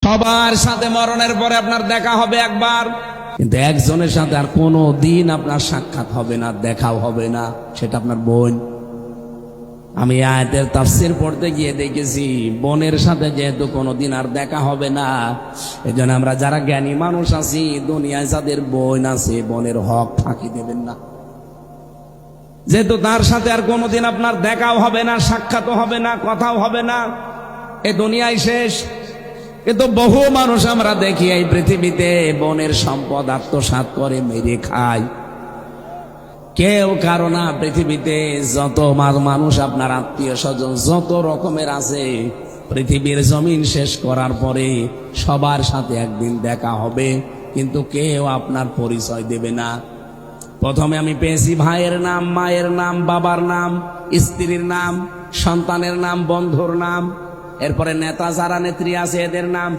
সবার সাথে মরণের পরে আপনার দেখা হবে একবার, কিন্তু একজনের সাথে আর কোনো দিন আপনার সাক্ষাৎ হবে না, দেখাও হবে না, সেটা আপনার বোন। আমি আয়াতের তাফসীর পড়তে গিয়ে দেখেছি বোনের সাথে যেহেতু কোনোদিন আর দেখা হবে না, এজন্য আমরা যারা জ্ঞানী মানুষ আছি দুনিয়ায় যাদের বোন আছে বোনের হক ফাঁকি দেবেন না। যেহেতু তার সাথে আর কোনোদিন আপনার দেখাও হবে না, সাক্ষাৎও হবে না, কথাও হবে না, এ দুনিয়ায় শেষ। কিন্তু বহু মানুষ আমরা দেখি এই পৃথিবীতে বোনের সম্পদ আত্মসাৎ করে মেরে খায়। কেউ কারো না, পৃথিবীতে যত মানুষ আপনার আত্মীয় স্বজন যত রকমের আছে, পৃথিবীর জমিন শেষ করার পরে সবার সাথে একদিন দেখা হবে, কিন্তু কেউ আপনার পরিচয় দেবে না। প্রথমে আমি পেয়েছি ভাইয়ের নাম, মায়ের নাম, বাবার নাম, স্ত্রীর নাম, সন্তানের নাম, বন্ধুর নাম, এরপরে নেতা যারা নেত্রী আছে এদের নাম।